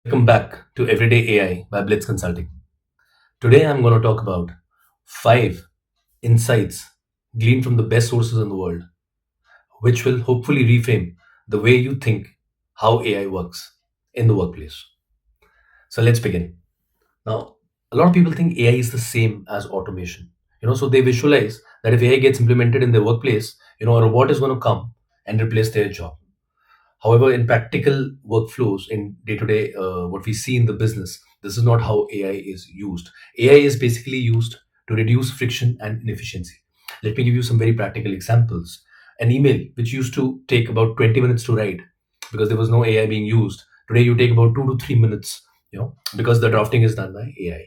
Welcome back to Everyday AI by Blitz Consulting. Today I'm going to talk about 5 insights gleaned from the best sources in the world, which will hopefully reframe the way you think how AI works in the workplace. So let's begin. Now, a lot of people think AI is the same as automation. So they visualize that if AI gets implemented in their workplace, a robot is going to come and replace their job. However, in practical workflows, in day to day, what we see in the business, this is not how AI is used. AI is basically used to reduce friction and inefficiency. Let me give you some very practical examples. An email, which used to take about 20 minutes to write because there was no AI being used, today you take about 2 to 3 minutes, because the drafting is done by AI.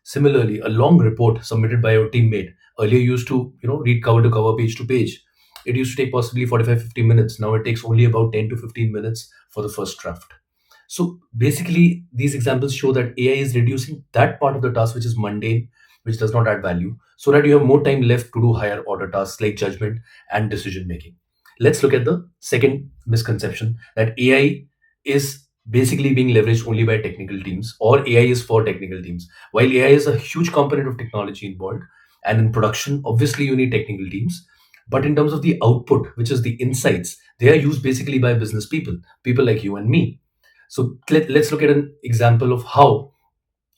Similarly, a long report submitted by your teammate earlier used to, read cover to cover, page to page. It used to take possibly 45-50 minutes. Now it takes only about 10 to 15 minutes for the first draft. So basically, these examples show that AI is reducing that part of the task which is mundane, which does not add value, so that you have more time left to do higher order tasks like judgment and decision making. Let's look at the second misconception, that AI is basically being leveraged only by technical teams, or AI is for technical teams. While AI is a huge component of technology involved, and in production, obviously you need technical teams. But in terms of the output, which is the insights, they are used basically by business people, people like you and me. So let's look at an example of how,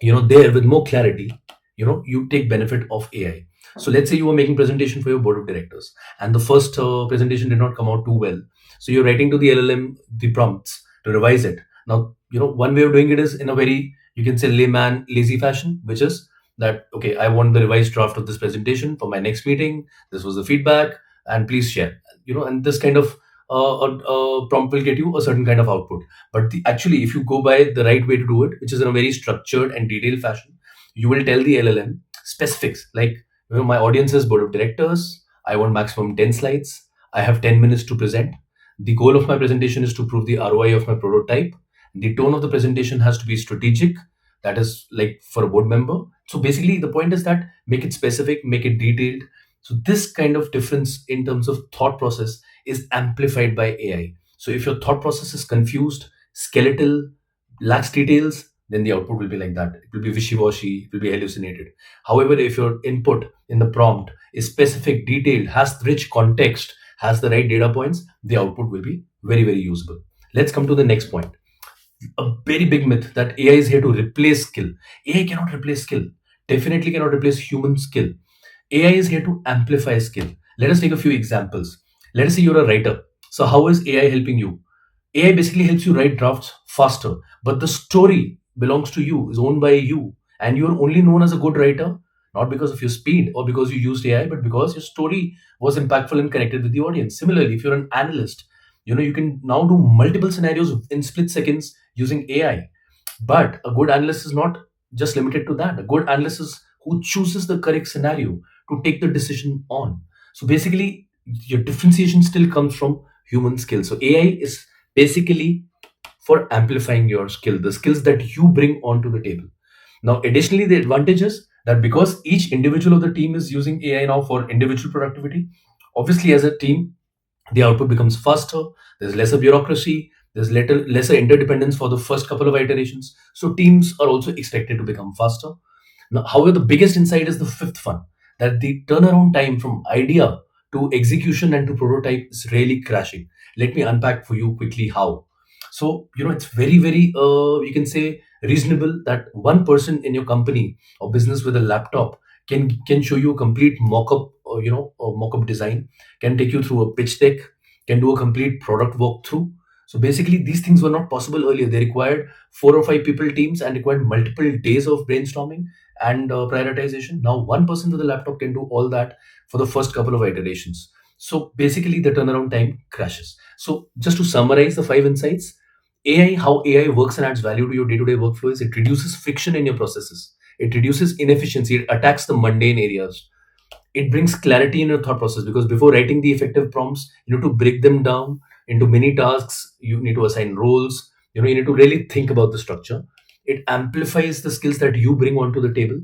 there with more clarity, you take benefit of AI. So let's say you were making presentation for your board of directors, and the first presentation did not come out too well. So you're writing to the LLM the prompts to revise it. Now, one way of doing it is in a very, you can say, layman lazy fashion, which is that, okay, I want the revised draft of this presentation for my next meeting. This was the feedback, and please share. And this kind of prompt will get you a certain kind of output. But actually, if you go by the right way to do it, which is in a very structured and detailed fashion, you will tell the LLM specifics like, my audience is board of directors. I want maximum 10 slides. I have 10 minutes to present. The goal of my presentation is to prove the ROI of my prototype. The tone of the presentation has to be strategic. That is like for a board member. So basically, the point is that make it specific, make it detailed. So this kind of difference in terms of thought process is amplified by AI. So if your thought process is confused, skeletal, lacks details, then the output will be like that. It will be wishy-washy, it will be hallucinated. However, if your input in the prompt is specific, detailed, has rich context, has the right data points, the output will be very, very usable. Let's come to the next point. A very big myth that AI is here to replace skill. AI cannot replace skill. Definitely cannot replace human skill. AI is here to amplify skill. Let us take a few examples. Let us say you're a writer. So, how is AI helping you? AI basically helps you write drafts faster, but the story belongs to you, is owned by you, and you're only known as a good writer not because of your speed or because you used AI, but because your story was impactful and connected with the audience. Similarly, if you're an analyst, you can now do multiple scenarios in split seconds using AI. But a good analyst is not just limited to that. A good analyst is who chooses the correct scenario to take the decision on. So basically, your differentiation still comes from human skill. So AI is basically for amplifying your skill, the skills that you bring onto the table. Now, additionally, the advantage is that because each individual of the team is using AI now for individual productivity, obviously, as a team, the output becomes faster, there's lesser bureaucracy, there's lesser interdependence for the first couple of iterations. So, teams are also expected to become faster. Now, however, the biggest insight is the fifth one, that the turnaround time from idea to execution and to prototype is really crashing. Let me unpack for you quickly how. So, it's very, very, you can say, reasonable that one person in your company or business with a laptop can show you a complete mock-up, a mock-up design, can take you through a pitch deck, can do a complete product walkthrough. So basically, these things were not possible earlier. They required 4 or 5 people teams and required multiple days of brainstorming and prioritization. Now, one person with a laptop can do all that for the first couple of iterations. So basically, the turnaround time crashes. So just to summarize the 5 insights, how AI works and adds value to your day-to-day workflow is it reduces friction in your processes. It reduces inefficiency. It attacks the mundane areas. It brings clarity in your thought process because before writing the effective prompts, you need to break them down into many tasks. You need to assign roles. You need to really think about the structure. It amplifies the skills that you bring onto the table.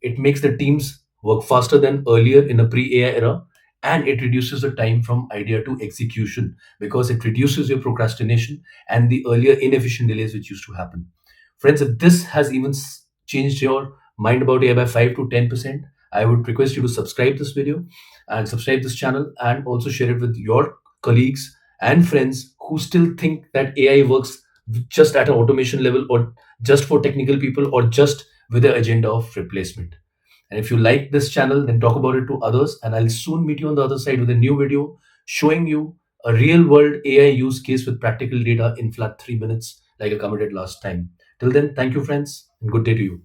It makes the teams work faster than earlier in a pre-AI era, and it reduces the time from idea to execution because it reduces your procrastination and the earlier inefficient delays which used to happen. Friends, if this has even changed your mind about AI by 5 to 10%, I would request you to subscribe this video and subscribe this channel, and also share it with your colleagues and friends who still think that AI works just at an automation level, or just for technical people, or just with the agenda of replacement. And if you like this channel, then talk about it to others. And I'll soon meet you on the other side with a new video showing you a real world AI use case with practical data in flat 3 minutes, like I committed last time. Till then, thank you, friends, and good day to you.